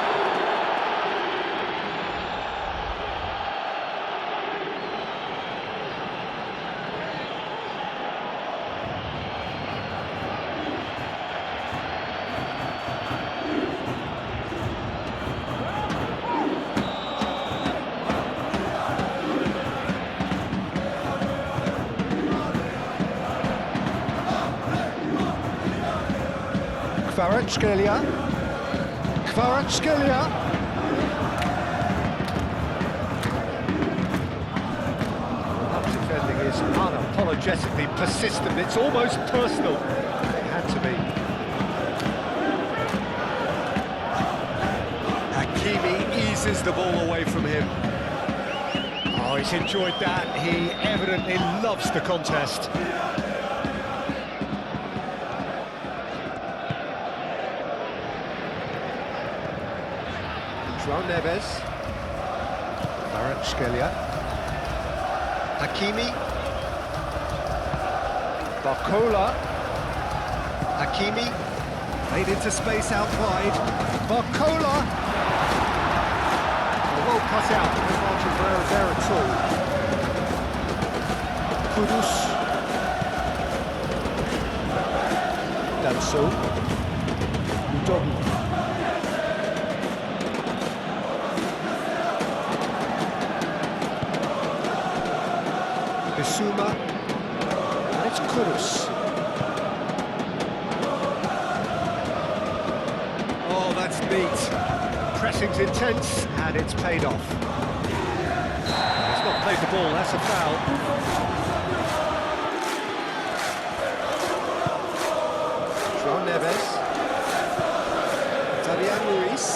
Kvaratskhelia. That defending is unapologetically persistent. It's almost personal. It had to be. Hakimi eases the ball away from him. Oh, he's enjoyed that. He evidently loves the contest. João Neves, Kvaratskhelia, Hakimi, Barcola, Hakimi, made into space out wide, Barcola, well cut out, no margin for error there at all. Kudus, Danso, Udogi. Bissouma, and it's Kudus. Oh, that's neat. Pressing's intense, and it's paid off. He's not played the ball, that's a foul. João Neves. Fabian Ruiz.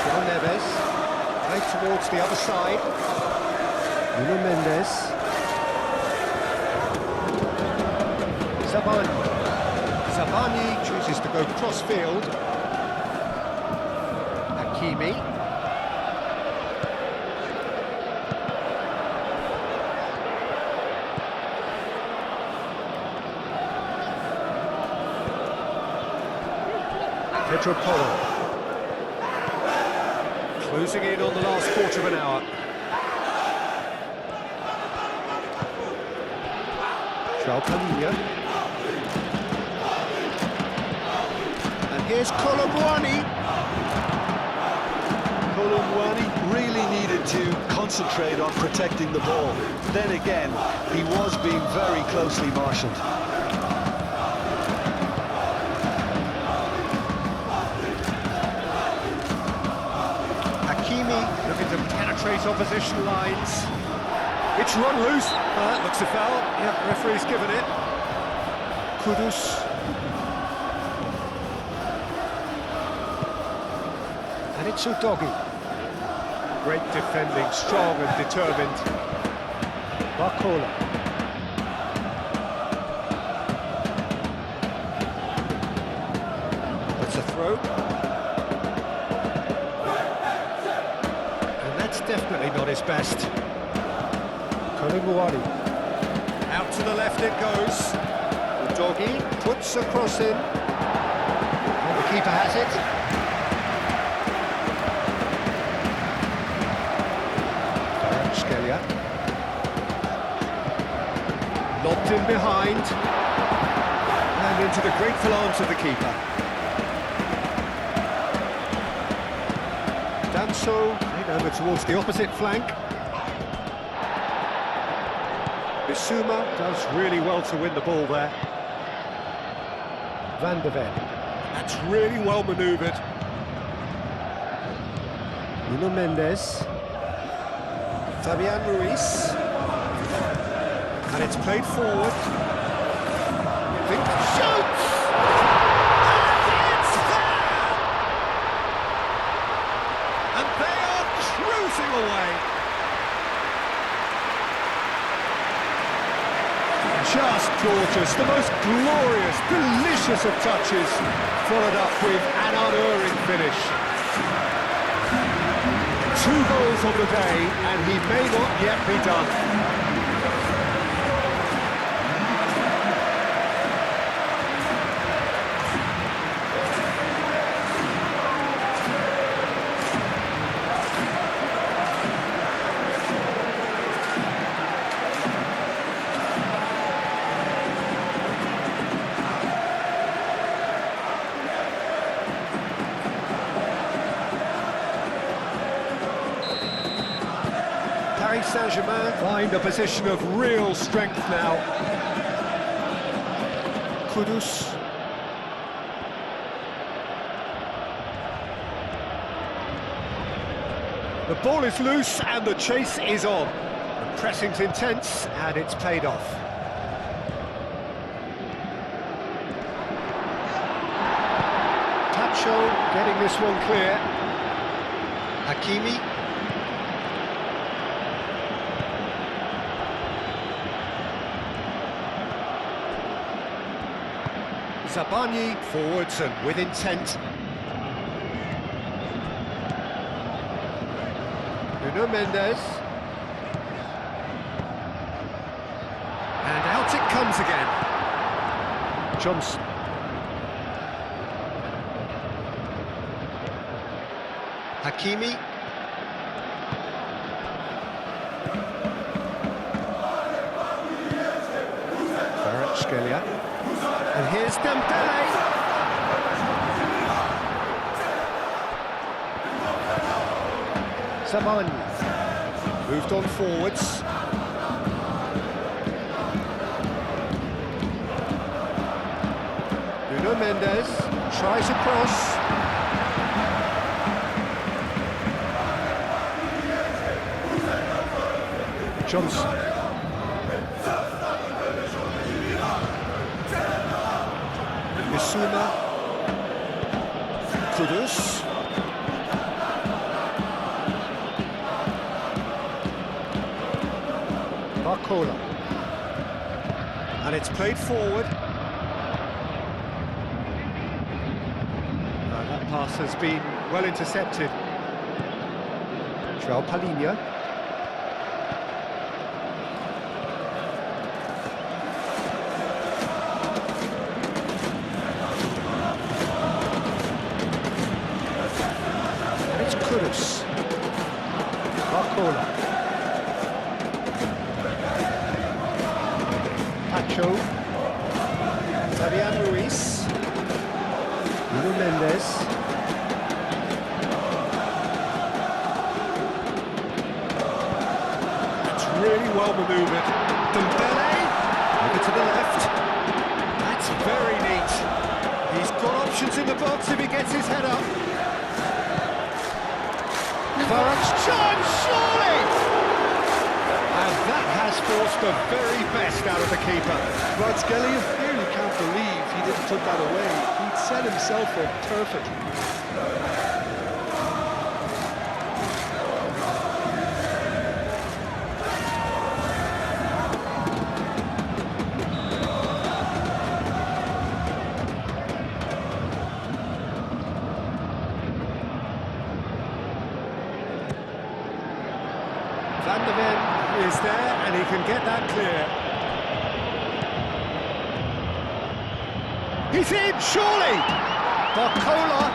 João Neves. Right towards the other side. Nuno Mendes. Zabani chooses to go cross-field. Hakimi. Pedro Porro. Closing in on the last quarter of an hour. João Palhinha. And here's Colomboani. Colomboani really needed to concentrate on protecting the ball. Then again, he was being very closely marshalled. Looking to penetrate opposition lines. It's run loose. That looks a foul. Yeah, referee's given it. Kudus. And it's Udogi. Great defending, strong and determined. Barcola. That's a throw. Definitely not his best. Colomboani. Out to the left it goes. Udogi puts a cross in. And the keeper has it. Kvaratskhelia. Lobbed in behind. And into the grateful arms of the keeper. Danso. Over towards the opposite flank. Bissouma does really well to win the ball there. Van de Ven. That's really well manoeuvred. Nuno Mendes. Fabian Ruiz. And it's played forward. Think shoots! Away. Just gorgeous, the most glorious, delicious of touches, followed up with an unerring finish. 2 goals on the day, and he may not yet be done. Saint Germain find a position of real strength now. Kudus. The ball is loose and the chase is on. The pressing's intense and it's paid off. Pacho getting this one clear. Hakimi. Zabani forwards and with intent. Nuno Mendes. And out it comes again. Johnson. Hakimi. Kvaratskhelia. And here's Dembele. Zabani. Moved on forwards. Nuno Mendes tries a cross. Johnson. Missoula. Kudus. Barcola. And it's played forward. That pass has been well intercepted. João Palhinha. Kudus. Barcola. Pacho. Fabian Ruiz. Nuno Mendes. That's really well manoeuvred. Dembele. Over to the left. That's very neat. He's got options in the box if he gets his head up. Chance, surely! And that has forced the very best out of the keeper. Kvaratskhelia really can't believe he didn't put that away. He'd set himself up perfectly. Van der Ven is there and he can get that clear. He's in, surely! Barcola.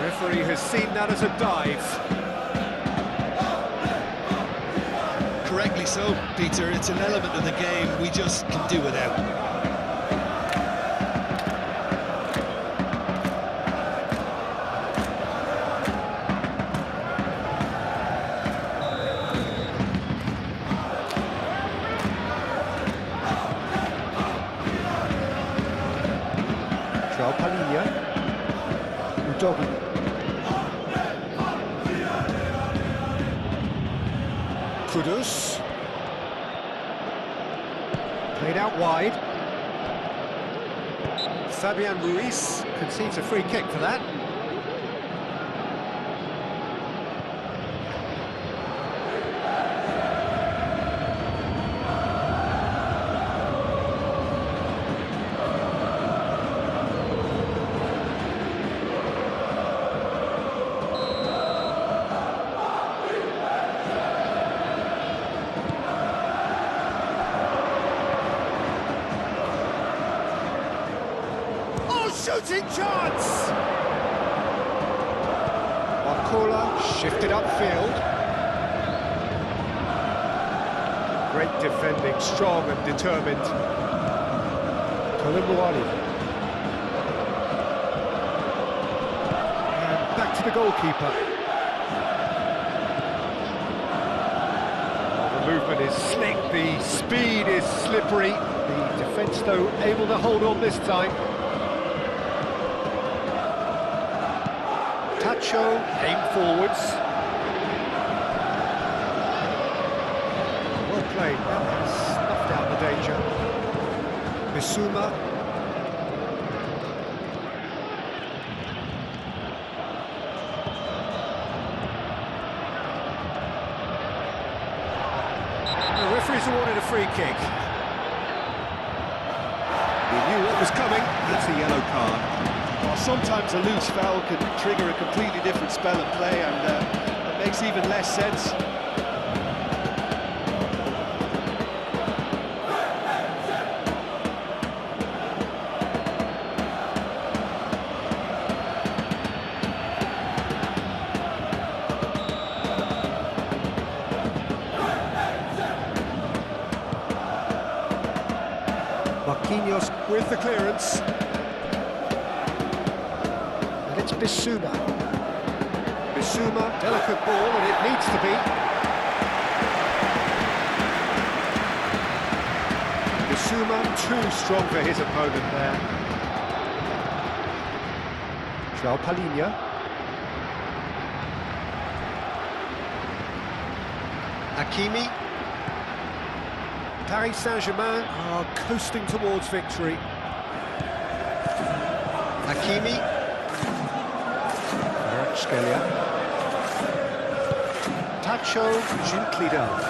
Referee has seen that as a dive. Correctly so, Peter. It's an element of the game we just can do without. João Palhinha. Udogi. Kudus. Played out wide. Fabian Ruiz concedes a free kick for that. Shooting chance! Barcola shifted upfield. Great defending, strong and determined. Koulibaly. And back to the goalkeeper. is slick, the speed is slippery. The defence, though, able to hold on this time. Tacho, aim forwards. Well played, that has snuffed out the danger. Bissouma. The referee's awarded a free kick. He knew what was coming. That's a yellow card. Well, sometimes a loose foul can trigger a completely different spell of play, and it makes even less sense. Marquinhos with the clearance. And it's Bissouma. Bissouma, delicate ball, and it needs to be. Bissouma too strong for his opponent there. João Palhinha. Hakimi. Paris Saint Germain are coasting towards victory. Hakimi. Scalia. Tacho gently down.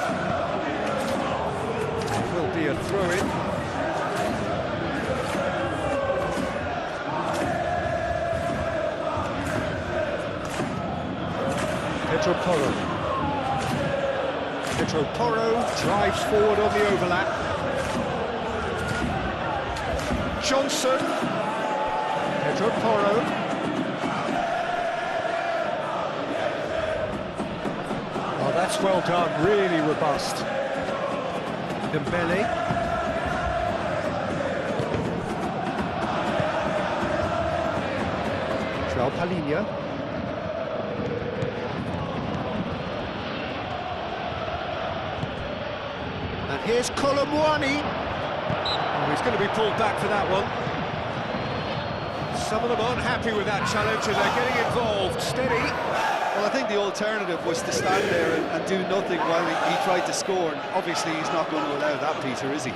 It will be a throw-in. Pedro Porro. Pedro Porro drives forward on the overlap. Johnson. Pedro Porro. Oh, that's well done, really robust. Dembele. João Palhinha. And here's Colomwani. Oh, he's going to be pulled back for that one. Some of them aren't happy with that challenge and they're getting involved. Steady. Well, I think the alternative was to stand there and do nothing while he tried to score. And obviously, he's not going to allow that, Peter, is he?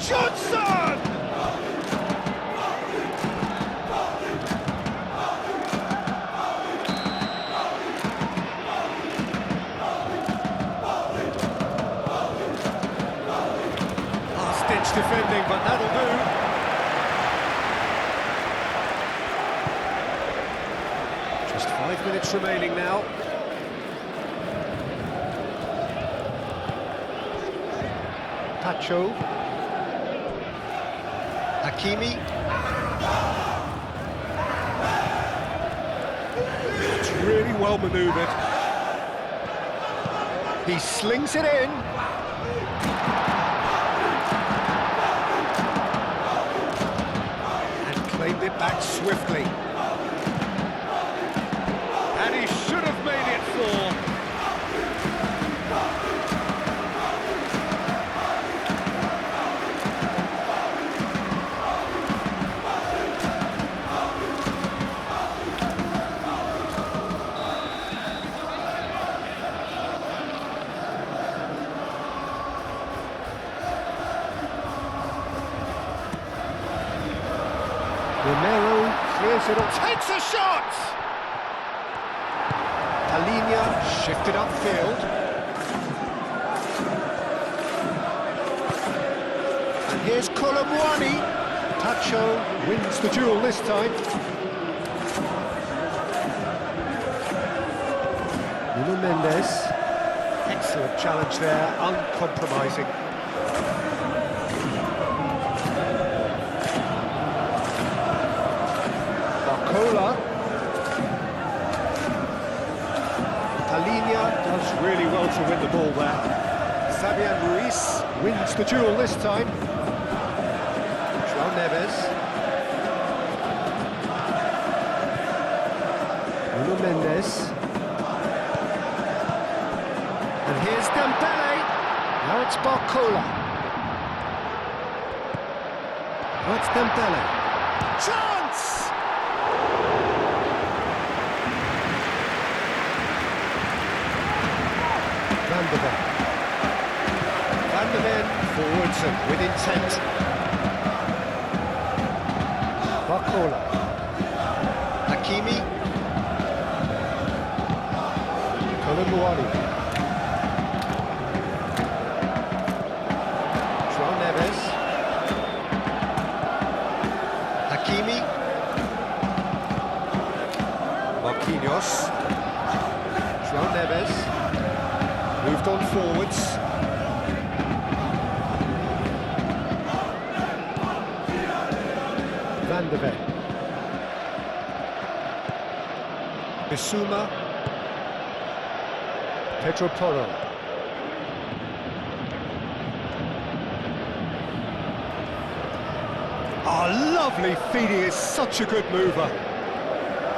Johnson! Defending, but that'll do. Just 5 minutes remaining now. Tacho. Hakimi. It's really well manoeuvred. He slings it in. Claimed it back swiftly. And he should have made it 4. Romero clears it up, takes a shot! Palhinha shifted upfield. And here's Colomwani. Tacho wins the duel this time. Nuno Mendes. Excellent challenge there, uncompromising. Palhinha does really well to win the ball there. Fabian Ruiz wins the duel this time. João Neves. Nuno Mendes. And here's Dembele. Now it's Barcola. Now it's Dembele. Chance! Van der Ven. Van der Ven forwards and with intent. Barcola. Hakimi. Colomboani. João Neves. Hakimi. Marquinhos. João Neves. Moved on forwards. Van der Ven. Bissouma. Pedro Porro. Oh, lovely feet, he is such a good mover.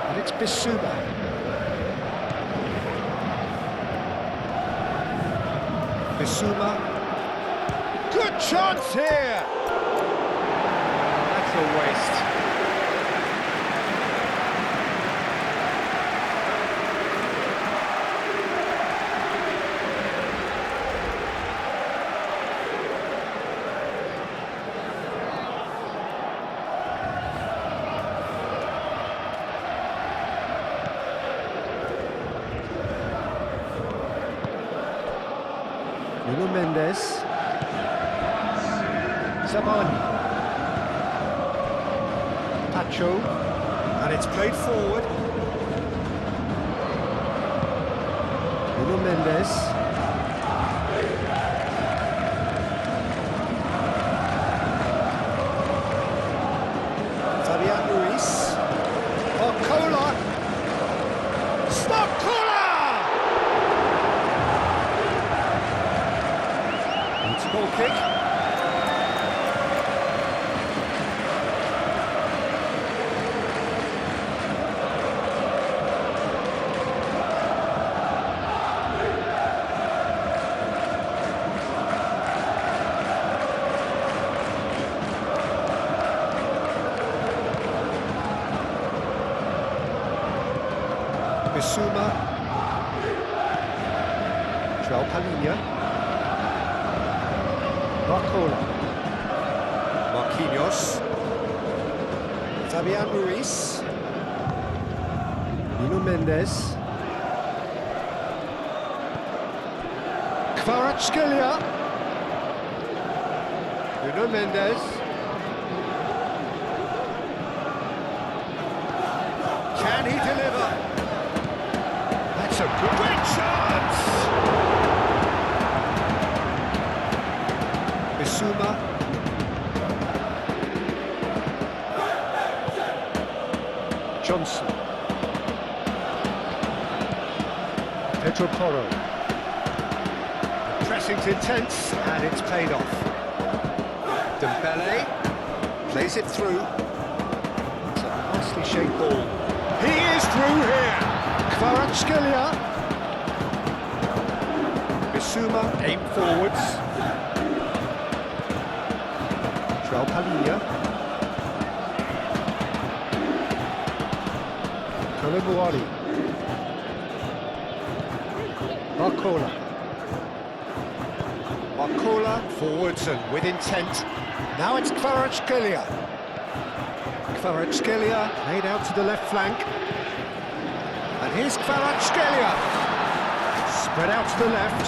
And it's Bissouma. Bissouma. Good chance here! That's a waste. Nuno Mendes. Zabani. Pacho. And it's played forward. Nuno Mendes. Fabian Ruiz. Barcola. Barcola! It's a ball kick. Bissouma. João Palhinha. Barcola. Marquinhos. Fabian Ruiz. Nuno Mendes. Kvaratskhelia. Nuno Mendes. Can he deliver? That's a great chance! Bissouma. Johnson. Pedro Porro. The pressing's intense and it's paid off. Dembele plays it through. It's a nicely shaped ball. He is through here. Kvaratskhelia. Bissouma aim forwards. João Palhinha. Colomboani. Barcola. Barcola forwards and with intent. Now it's Kvaratskhelia. Kvaratskhelia laid out to the left flank. And here's Kvaratskhelia. Spread out to the left.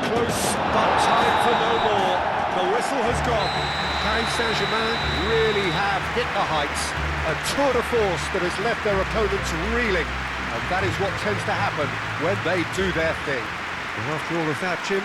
Close, but time for no more. The whistle has gone. Saint Germain really have hit the heights. A tour de force that has left their opponents reeling. And that is what tends to happen when they do their thing. And after all of that, Jim,